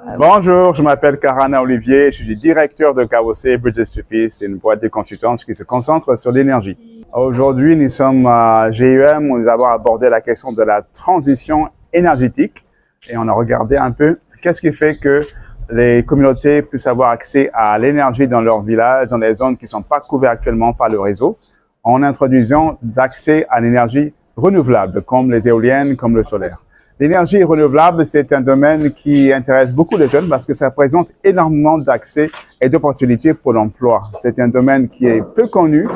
Bonjour, je m'appelle Karana Olivier, je suis directeur de KOC Bridges to Peace, une boîte de consultance qui se concentre sur l'énergie. Aujourd'hui, nous sommes à GEM où nous avons abordé la question de la transition énergétique et on a regardé un peu qu'est-ce qui fait que les communautés puissent avoir accès à l'énergie dans leur village, dans les zones qui ne sont pas couvertes actuellement par le réseau, en introduisant d'accès à l'énergie renouvelable, comme les éoliennes, comme le solaire. L'énergie renouvelable, c'est un domaine qui intéresse beaucoup les jeunes parce que ça présente énormément d'accès et d'opportunités pour l'emploi. C'est un domaine qui est peu connu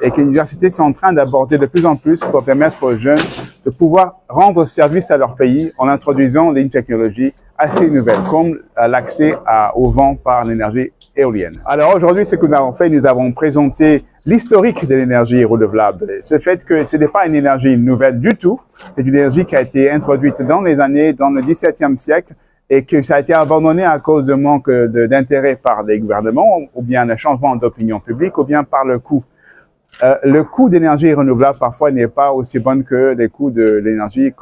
et que les universités sont en train d'aborder de plus en plus pour permettre aux jeunes de pouvoir rendre service à leur pays en introduisant une technologie assez nouvelle, comme l'accès au vent par l'énergie éolienne. Alors aujourd'hui, ce que nous avons fait, nous avons présenté l'historique de l'énergie renouvelable. Ce fait que ce n'est pas une énergie nouvelle du tout, c'est une énergie qui a été introduite dans le XVIIe siècle et que ça a été abandonné à cause de manque d'intérêt par les gouvernements ou bien un changement d'opinion publique ou bien par le coût. Le coût d'énergie renouvelable parfois n'est pas aussi bon que les coûts de l'énergie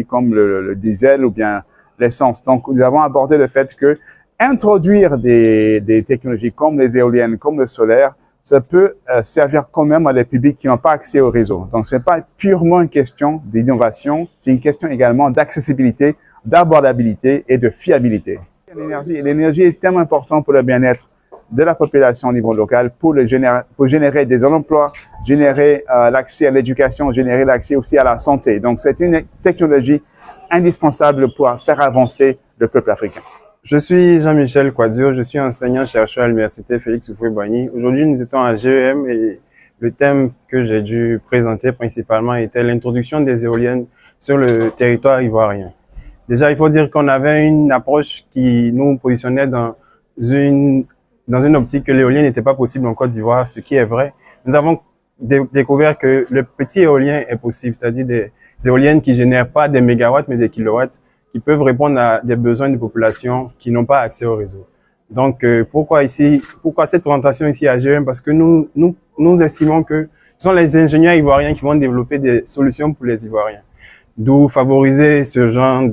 comme le diesel ou bien l'essence. Donc nous avons abordé le fait que introduire des technologies comme les éoliennes, comme le solaire, ça peut servir quand même à des publics qui n'ont pas accès au réseau. Donc, ce n'est pas purement une question d'innovation, c'est une question également d'accessibilité, d'abordabilité et de fiabilité. L'énergie est tellement importante pour le bien-être de la population au niveau local, pour générer des emplois, générer l'accès à l'éducation, générer l'accès aussi à la santé. Donc, c'est une technologie indispensable pour faire avancer le peuple africain. Je suis Jean-Michel Kouadio, je suis enseignant-chercheur à l'université Félix Houphouët-Boigny. Aujourd'hui, nous étions à GEM et le thème que j'ai dû présenter principalement était l'introduction des éoliennes sur le territoire ivoirien. Déjà, il faut dire qu'on avait une approche qui nous positionnait dans une optique que l'éolien n'était pas possible en Côte d'Ivoire, ce qui est vrai. Nous avons découvert que le petit éolien est possible, c'est-à-dire des éoliennes qui génèrent pas des mégawatts mais des kilowatts, qui peuvent répondre à des besoins de populations qui n'ont pas accès au réseau. Donc, pourquoi cette présentation ici à GEM? Parce que nous estimons que ce sont les ingénieurs ivoiriens qui vont développer des solutions pour les Ivoiriens. D'où favoriser ce genre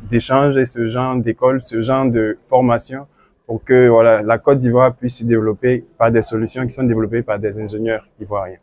d'échange et ce genre d'école, ce genre de formation pour que la Côte d'Ivoire puisse se développer par des solutions qui sont développées par des ingénieurs ivoiriens.